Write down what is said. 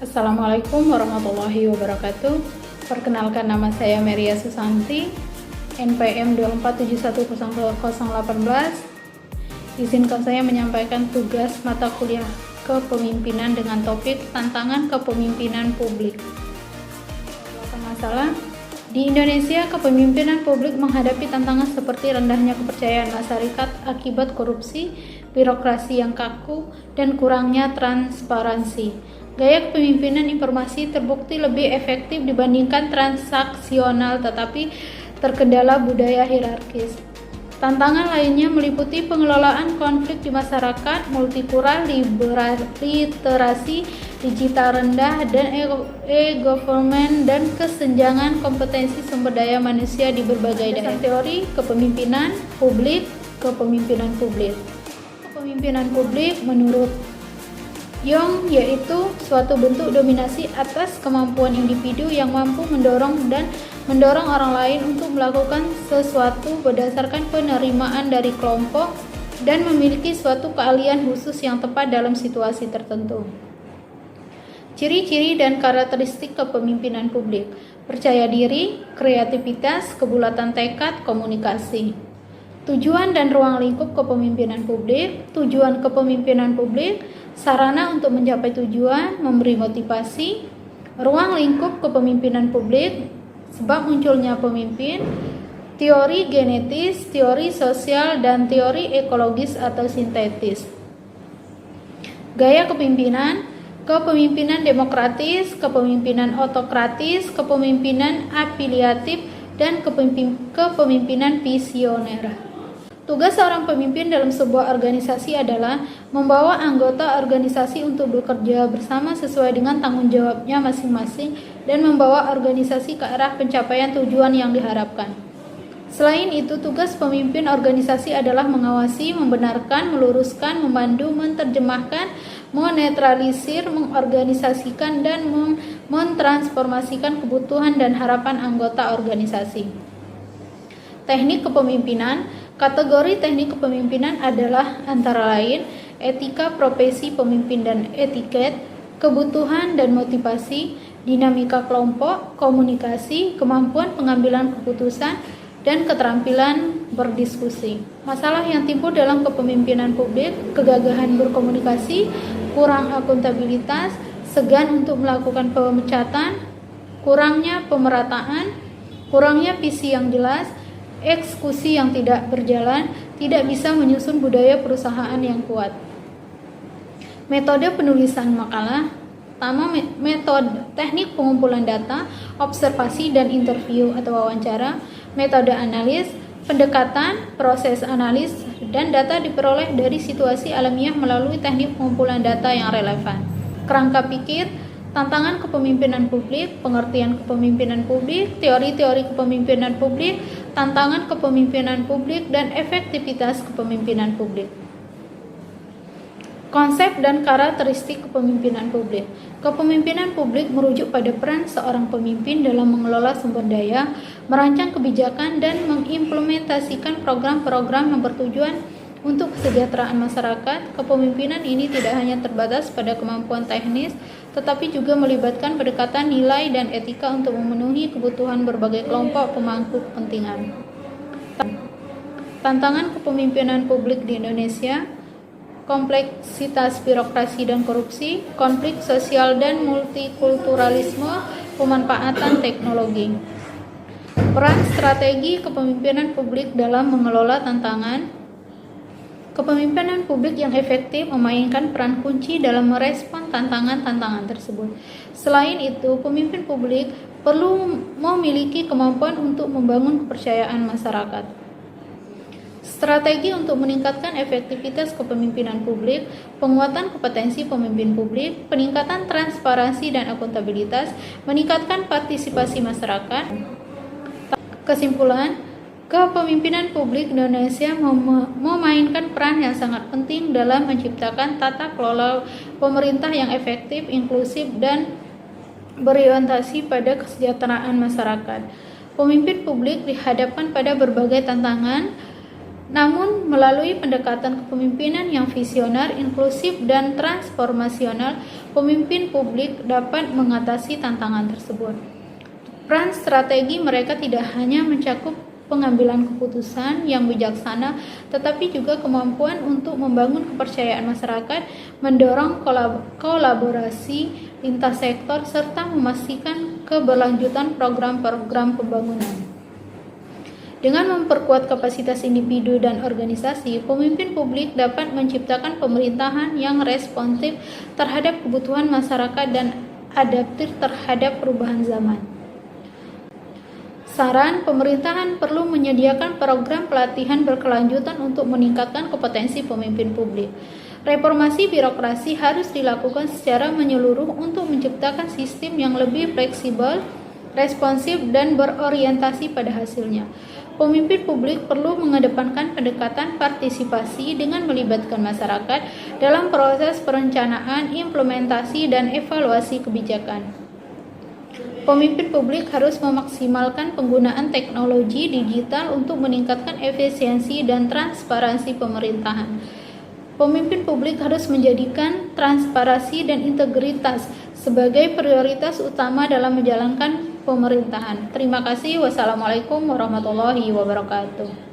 Assalamualaikum warahmatullahi wabarakatuh. Perkenalkan, nama saya Meria Susanti, NPM 247100018. Izinkan saya menyampaikan tugas mata kuliah kepemimpinan dengan topik tantangan kepemimpinan publik. Masalah di Indonesia, kepemimpinan publik menghadapi tantangan seperti rendahnya kepercayaan masyarakat akibat korupsi, birokrasi yang kaku, dan kurangnya transparansi. Gaya kepemimpinan informasi terbukti lebih efektif dibandingkan transaksional, tetapi terkendala budaya hierarkis. Tantangan lainnya meliputi pengelolaan konflik di masyarakat, multikultural, literasi digital rendah, dan e-government, dan kesenjangan kompetensi sumber daya manusia di berbagai daerah. Teori kepemimpinan publik. Kepemimpinan publik menurut Young yaitu suatu bentuk dominasi atas kemampuan individu yang mampu mendorong orang lain untuk melakukan sesuatu berdasarkan penerimaan dari kelompok dan memiliki suatu keahlian khusus yang tepat dalam situasi tertentu. Ciri-ciri dan karakteristik kepemimpinan publik: percaya diri, kreativitas, kebulatan tekad, komunikasi. Tujuan dan ruang lingkup kepemimpinan publik. Tujuan kepemimpinan publik: sarana untuk mencapai tujuan, memberi motivasi. Ruang lingkup kepemimpinan publik: sebab munculnya pemimpin, teori genetis, teori sosial, dan teori ekologis atau sintetis. Gaya kepemimpinan: kepemimpinan demokratis, kepemimpinan otokratis, kepemimpinan afiliatif, dan kepemimpinan visioner. Tugas seorang pemimpin dalam sebuah organisasi adalah membawa anggota organisasi untuk bekerja bersama sesuai dengan tanggung jawabnya masing-masing dan membawa organisasi ke arah pencapaian tujuan yang diharapkan. Selain itu, tugas pemimpin organisasi adalah mengawasi, membenarkan, meluruskan, memandu, menerjemahkan, menetralisir, mengorganisasikan, dan mentransformasikan kebutuhan dan harapan anggota organisasi. Teknik kepemimpinan. Kategori teknik kepemimpinan adalah antara lain etika profesi pemimpin dan etiket, kebutuhan dan motivasi, dinamika kelompok, komunikasi, kemampuan pengambilan keputusan, dan keterampilan berdiskusi. Masalah yang timbul dalam kepemimpinan publik: kegagahan berkomunikasi, kurang akuntabilitas, segan untuk melakukan pemecatan, kurangnya pemerataan, kurangnya visi yang jelas, eksekusi yang tidak berjalan, tidak bisa menyusun budaya perusahaan yang kuat. Metode penulisan makalah. Pertama, metode teknik pengumpulan data, observasi dan interview atau wawancara. Metode analis, pendekatan, proses analis, dan data diperoleh dari situasi alamiah melalui teknik pengumpulan data yang relevan. Kerangka pikir, tantangan kepemimpinan publik, pengertian kepemimpinan publik, teori-teori kepemimpinan publik, tantangan kepemimpinan publik, dan efektivitas kepemimpinan publik. Konsep dan karakteristik kepemimpinan publik. Kepemimpinan publik merujuk pada peran seorang pemimpin dalam mengelola sumber daya, merancang kebijakan, dan mengimplementasikan program-program yang bertujuan untuk kesejahteraan masyarakat. Kepemimpinan ini tidak hanya terbatas pada kemampuan teknis, tetapi juga melibatkan pendekatan nilai dan etika untuk memenuhi kebutuhan berbagai kelompok pemangku kepentingan. Tantangan kepemimpinan publik di Indonesia: kompleksitas birokrasi dan korupsi, konflik sosial dan multikulturalisme, pemanfaatan teknologi. Peran strategi kepemimpinan publik dalam mengelola tantangan. Kepemimpinan publik yang efektif memainkan peran kunci dalam merespon tantangan-tantangan tersebut. Selain itu, pemimpin publik perlu memiliki kemampuan untuk membangun kepercayaan masyarakat. Strategi untuk meningkatkan efektivitas kepemimpinan publik: penguatan kompetensi pemimpin publik, peningkatan transparansi dan akuntabilitas, meningkatkan partisipasi masyarakat. Kesimpulan: kepemimpinan publik Indonesia memainkan peran yang sangat penting dalam menciptakan tata kelola pemerintah yang efektif, inklusif, dan berorientasi pada kesejahteraan masyarakat. Pemimpin publik dihadapkan pada berbagai tantangan Namun, melalui pendekatan kepemimpinan yang visioner, inklusif, dan transformasional, pemimpin publik dapat mengatasi tantangan tersebut. Peran strategi mereka tidak hanya mencakup pengambilan keputusan yang bijaksana, tetapi juga kemampuan untuk membangun kepercayaan masyarakat, mendorong kolaborasi lintas sektor, serta memastikan keberlanjutan program-program pembangunan. Dengan memperkuat kapasitas individu dan organisasi, pemimpin publik dapat menciptakan pemerintahan yang responsif terhadap kebutuhan masyarakat dan adaptif terhadap perubahan zaman. Saran, pemerintahan perlu menyediakan program pelatihan berkelanjutan untuk meningkatkan kompetensi pemimpin publik. Reformasi birokrasi harus dilakukan secara menyeluruh untuk menciptakan sistem yang lebih fleksibel, responsif, dan berorientasi pada hasilnya. Pemimpin publik perlu mengedepankan pendekatan partisipasi dengan melibatkan masyarakat dalam proses perencanaan, implementasi, dan evaluasi kebijakan. Pemimpin publik harus memaksimalkan penggunaan teknologi digital untuk meningkatkan efisiensi dan transparansi pemerintahan. Pemimpin publik harus menjadikan transparansi dan integritas sebagai prioritas utama dalam menjalankan pemerintahan. Terima kasih. Wassalamualaikum warahmatullahi wabarakatuh.